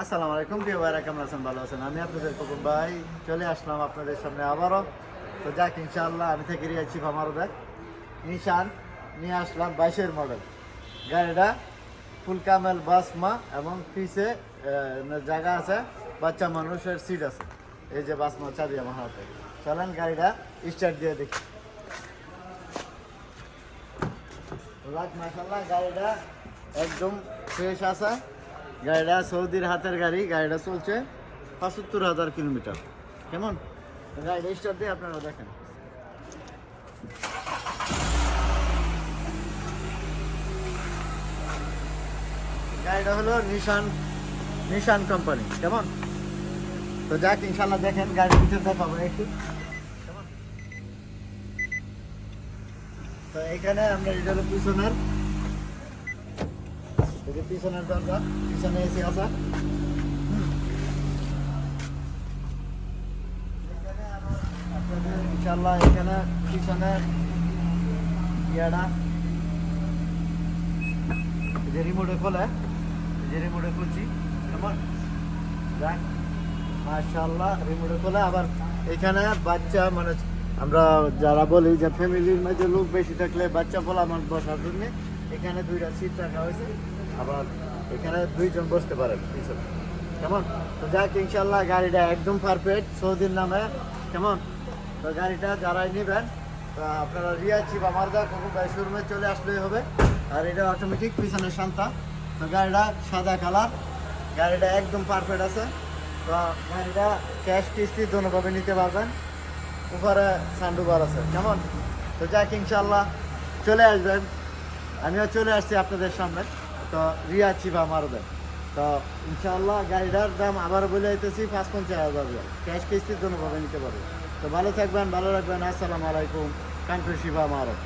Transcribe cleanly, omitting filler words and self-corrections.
আসসালামু আলাইকুম প্রিয় ভাইরা, কেমন আছেন? ভালো আছেন? আমি আপনাদের খোকন ভাই চলে আসলাম আপনাদের সামনে আবারও। তো যাক ইনশাআল্লাহ, আমি থেকে রিয়াছি আমারও দেখ নিশান নিয়ে আসলাম 22-এর মডেল গাড়িটা, ফুল কামেল বাসমা এবং পিছে জায়গা আছে, বাচ্চা মানুষের সিট আছে। এই যে বাসমা চাবি আমার হাতে। চলেন গাড়িটা স্টার্ট দিয়ে দেখি। মাশাআল্লাহ গাড়িটা একদম ফ্রেশ আছে। গাড়িটা সৌদির হাতের গাড়ি, গাড়িটা চলছে ৭৫,০০০ কিলোমিটার। কেমন গাড়িটা স্টার্ট দিয়ে আপনারা দেখেন। গাড়িটা হলো নিশান কোম্পানি। কেমন? তো যাক ইনশাল্লাহ দেখেন, গাড়ির ভিতরে দেখাবো একটু। কেমন? তো এখানে আমরা এটা হলো পিছনের দরজা, পিছনে এসি আছে। ইনশাল্লাহ এখানে পিছনে ইয়াটা যে রিমোটে খোলে, যে রিমোটে খুলছি। কেমন? যাক মাশাআল্লাহ রিমোটে খোলে। আবার এখানে বাচ্চা মানে আমরা যারা বলি যে ফ্যামিলির মধ্যে লোক বেশি থাকলে বাচ্চা পোলা মানুষ বসার জন্য এখানে 2টা সিট রাখা হয়েছে। আবার এখানে 2জন বসতে পারেন পিছনে। কেমন? তো যাক ইনশাল্লাহ গাড়িটা একদম পারফেক্ট সৌদির নামে। কেমন? তো গাড়িটা যারাই নেবেন তো আপনারা রিয়াছি বা মারদা কোকো ভাই শোরুমে চলে আসলেই হবে। আর এটা অটোমেটিক, পিছনে শান্তা। তো গাড়িটা সাদা কালার, গাড়িটা একদম পারফেক্ট আছে। তো গাড়িটা ক্যাশ কিস্তি দোনোভাবে নিতে পারবেন। উপরে সান্ডুবার আছে। কেমন? তো যাক ইনশাল্লাহ চলে আসবেন। আমিও চলে আসছি আপনাদের সামনে। তো রিয়াছি বা মারদা। তো ইনশাআল্লাহ গাড়িটার দাম আবার বলে দিতেছি ৫৫,০০০ ক্যাশ কিস্তি দোনোভাবে নিতে পারবেন। তো ভালো থাকবেন, ভালো রাখবেন। আসসালামু আলাইকুম। কান্ট্রি শিবা মারদ।